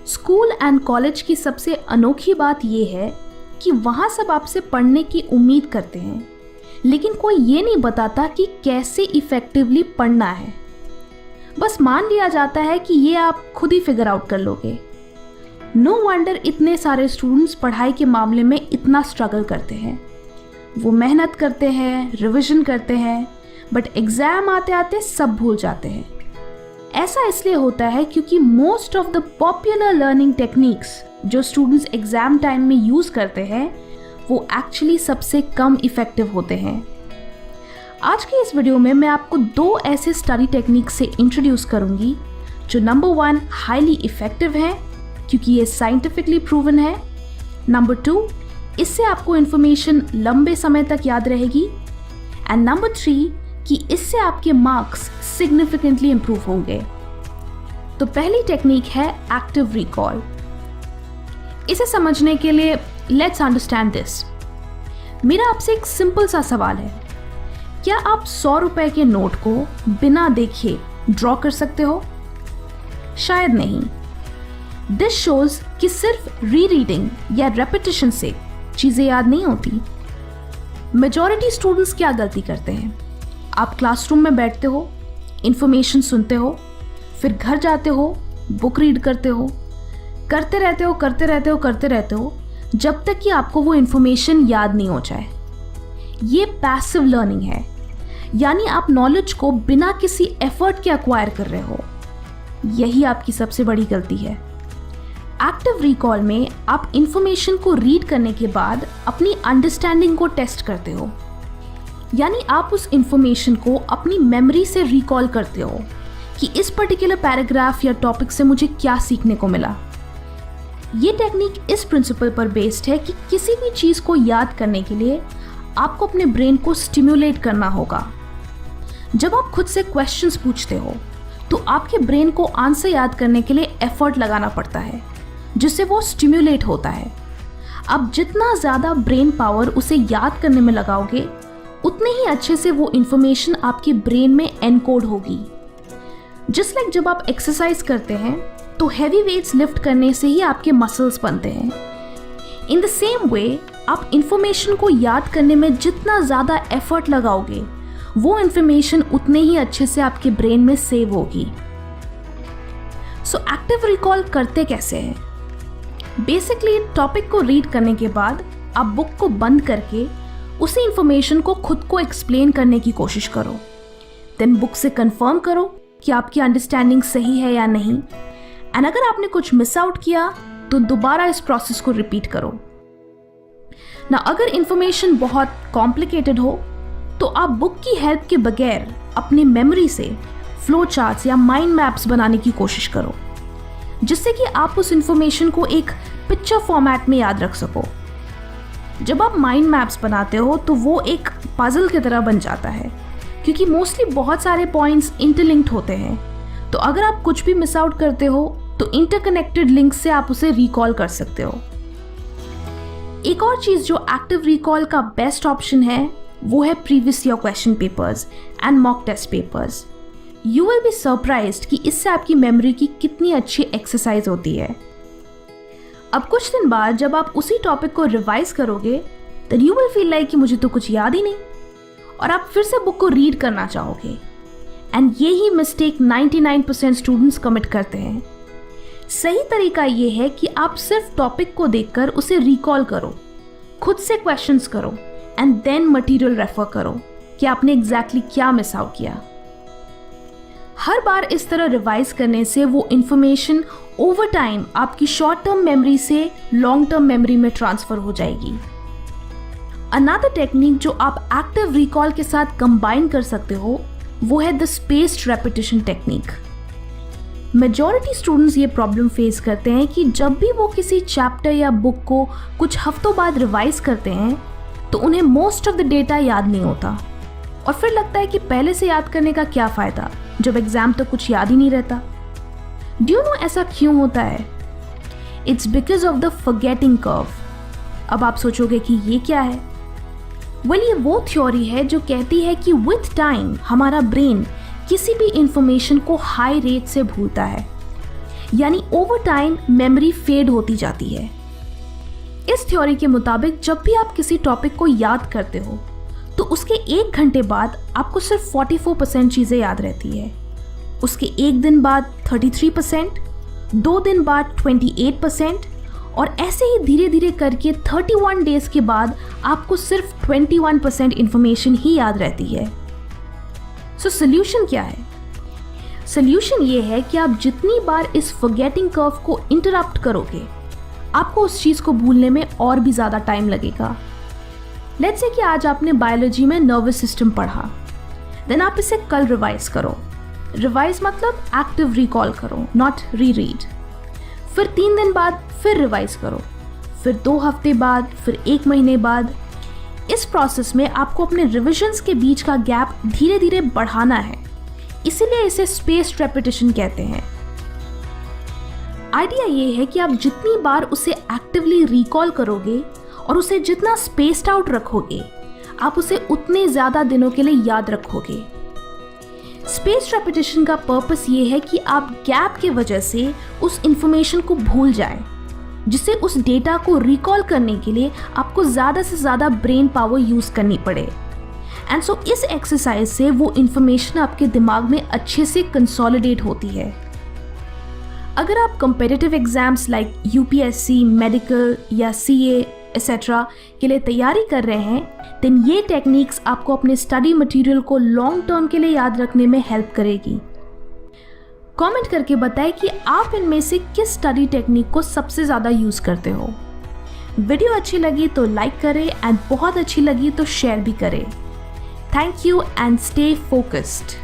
School and college की सबसे अनोखी बात यह है कि वहाँ सब आपसे पढ़ने की उम्मीद करते हैं, लेकिन कोई ये नहीं बताता कि कैसे इफ़ेक्टिवली पढ़ना है। बस मान लिया जाता है कि ये आप खुद ही फिगर आउट कर लोगे। नो वंडर इतने सारे स्टूडेंट्स पढ़ाई के मामले में इतना स्ट्रगल करते हैं। वो मेहनत करते हैं, रिवीजन करते हैं, बट एग्ज़ाम आते आते सब भूल जाते हैं। ऐसा इसलिए होता है क्योंकि most of the popular learning techniques जो स्टूडेंट्स एग्ज़ाम टाइम में यूज़ करते हैं वो एक्चुअली सबसे कम इफ़ेक्टिव होते हैं। आज के इस वीडियो में मैं आपको 2 ऐसे स्टडी टेक्निक्स से इंट्रोड्यूस करूंगी जो नंबर 1 हाईली इफ़ेक्टिव है क्योंकि ये साइंटिफिकली प्रूवन है, नंबर 2 इससे आपको इन्फॉर्मेशन लंबे समय तक याद रहेगी, एंड नंबर 3 कि इससे आपके मार्क्स सिग्निफिकेंटली इंप्रूव होंगे। तो पहली टेक्निक है एक्टिव रिकॉल। इसे समझने के लिए लेट्स अंडरस्टैंड दिस। मेरा आपसे एक सिंपल सा सवाल है, क्या आप 100 रुपए के नोट को बिना देखे ड्रॉ कर सकते हो? शायद नहीं। दिस शोज कि सिर्फ रीरीडिंग या रेपिटेशन से चीज़ें याद नहीं होती। मेजॉरिटी स्टूडेंट्स क्या गलती करते हैं? आप क्लासरूम में बैठते हो, इंफॉर्मेशन सुनते हो, फिर घर जाते हो, बुक रीड करते हो, करते रहते हो जब तक कि आपको वो इंफॉर्मेशन याद नहीं हो जाए। ये पैसिव लर्निंग है, यानी आप नॉलेज को बिना किसी एफर्ट के एक्वायर कर रहे हो। यही आपकी सबसे बड़ी गलती है। एक्टिव रिकॉल में आप इंफॉर्मेशन को रीड करने के बाद अपनी अंडरस्टैंडिंग को टेस्ट करते हो, यानी आप उस इंफॉर्मेशन को अपनी मेमोरी से रिकॉल करते हो कि इस पर्टिकुलर पैराग्राफ या टॉपिक से मुझे क्या सीखने को मिला। ये टेक्निक इस प्रिंसिपल पर बेस्ड है कि किसी भी चीज़ को याद करने के लिए आपको अपने ब्रेन को स्टिम्युलेट करना होगा। जब आप खुद से क्वेश्चंस पूछते हो तो आपके ब्रेन को आंसर याद करने के लिए एफर्ट लगाना पड़ता है, जिससे वो स्टिम्युलेट होता है। अब जितना ज़्यादा ब्रेन पावर उसे याद करने में लगाओगे, उतने ही अच्छे से वो इंफॉर्मेशन आपके ब्रेन में एनकोड होगी। जस्ट लाइक जब आप एक्सरसाइज करते हैं तो हैवी वेट्स लिफ्ट करने से ही आपके मसल्स बनते हैं। इन द सेम वे आप इंफॉर्मेशन को याद करने में जितना ज़्यादा एफर्ट लगाओगे, वो इंफॉर्मेशन उतने ही अच्छे से आपके ब्रेन में सेव होगी। सो एक्टिव रिकॉल करते कैसे हैं? बेसिकली टॉपिक को रीड करने के बाद आप बुक को बंद करके उसी इंफॉर्मेशन को खुद को एक्सप्लेन करने की कोशिश करो। देन बुक से कंफर्म करो कि आपकी अंडरस्टैंडिंग सही है या नहीं, एंड अगर आपने कुछ मिस आउट किया तो दोबारा इस प्रोसेस को रिपीट करो ना। अगर इंफॉर्मेशन बहुत कॉम्प्लिकेटेड हो तो आप बुक की हेल्प के बगैर अपनी मेमोरी से फ्लो चार्ट्स या माइंड मैप्स बनाने की कोशिश करो, जिससे कि आप उस इंफॉर्मेशन को एक पिक्चर फॉर्मेट में याद रख सको। जब आप माइंड मैप्स बनाते हो तो वो एक पजल की तरह बन जाता है, क्योंकि मोस्टली बहुत सारे पॉइंट्स इंटरलिंक्ड होते हैं। तो अगर आप कुछ भी मिस आउट करते हो तो इंटरकनेक्टेड लिंक से आप उसे रिकॉल कर सकते हो। एक और चीज़ जो एक्टिव रिकॉल का बेस्ट ऑप्शन है वो है previous year question papers and mock test papers. You will be surprised कि इससे आपकी मेमोरी की कितनी अच्छी एक्सरसाइज होती है। अब कुछ दिन बाद जब आप उसी टॉपिक को रिवाइज करोगे then you will feel like कि मुझे तो कुछ याद ही नहीं, और आप फिर से बुक को रीड करना चाहोगे। एंड यही मिस्टेक 99% स्टूडेंट्स कमिट करते हैं। सही तरीका ये है कि आप सिर्फ टॉपिक को देखकर उसे रिकॉल करो, खुद से क्वेश्चंस करो, एंड देन मटेरियल रेफर करो कि आपने एग्जैक्टली क्या मिस आउट किया। हर बार इस तरह रिवाइज करने से वो इंफॉर्मेशन ओवर टाइम आपकी शॉर्ट टर्म मेमोरी से लॉन्ग टर्म मेमोरी में ट्रांसफर हो जाएगी। अनदर टेक्निक जो आप एक्टिव रिकॉल के साथ कंबाइन कर सकते हो वो है the spaced repetition technique. Majority students ये प्रॉब्लम फेस करते हैं कि जब भी वो किसी चैप्टर या बुक को कुछ हफ्तों बाद रिवाइज करते हैं तो उन्हें मोस्ट ऑफ द डेटा याद नहीं होता, और फिर लगता है कि पहले से याद करने का क्या फ़ायदा जब एग्ज़ाम तक कुछ याद ही नहीं रहता। डू यू नो ऐसा क्यों होता है? It's because of the forgetting curve. अब आप सोचोगे कि ये क्या है? वेल, ये वो थ्योरी है जो कहती है कि विथ टाइम हमारा ब्रेन किसी भी इंफॉर्मेशन को हाई रेट से भूलता है, यानी ओवर टाइम मेमोरी फेड होती जाती है। इस थ्योरी के मुताबिक जब भी आप किसी टॉपिक को याद करते हो तो उसके 1 घंटे बाद आपको सिर्फ 44% चीज़ें याद रहती है, उसके 1 दिन बाद 33%, 2 दिन बाद 28% और ऐसे ही धीरे धीरे करके 31 डेज के बाद आपको सिर्फ 21% इंफॉर्मेशन ही याद रहती है। सो सोल्यूशन क्या है? सोल्यूशन ये है कि आप जितनी बार इस फॉरगेटिंग कर्व को इंटरप्ट करोगे आपको उस चीज़ को भूलने में और भी ज़्यादा टाइम लगेगा। लेट्स से कि आज आपने बायोलॉजी में नर्वस सिस्टम पढ़ा, देन आप इसे कल रिवाइज करो। रिवाइज मतलब एक्टिव रिकॉल करो, नॉट रीरीड। फिर 3 दिन बाद फिर रिवाइज करो, फिर 2 हफ्ते बाद, फिर 1 महीने बाद। इस प्रोसेस में आपको अपने रिविजन्स के बीच का गैप धीरे धीरे बढ़ाना है, इसीलिए इसे स्पेस्ड रेपिटेशन कहते हैं। आइडिया ये है कि आप जितनी बार उसे एक्टिवली रिकॉल करोगे और उसे जितना स्पेस्ड आउट रखोगे आप उसे उतने ज़्यादा दिनों के लिए याद रखोगे। स्पेस्ड रेपिटेशन का पर्पस ये है कि आप गैप के वजह से उस इंफॉर्मेशन को भूल जाएं, जिससे उस डेटा को रिकॉल करने के लिए आपको ज़्यादा से ज़्यादा ब्रेन पावर यूज़ करनी पड़े। एंड सो इस एक्सरसाइज से वो इंफॉर्मेशन आपके दिमाग में अच्छे से कंसोलिडेट होती है। अगर आप competitive exams like UPSC, medical या सीए एक्सेट्रा के लिए तैयारी कर रहे हैं देन ये टेक्निक्स आपको अपने स्टडी मटेरियल को लॉन्ग टर्म के लिए याद रखने में हेल्प करेगी। कमेंट करके बताएं कि आप इनमें से किस स्टडी टेक्निक को सबसे ज़्यादा यूज़ करते हो। वीडियो अच्छी लगी तो लाइक करें एंड बहुत अच्छी लगी तो शेयर भी करें। Thank you and stay focused.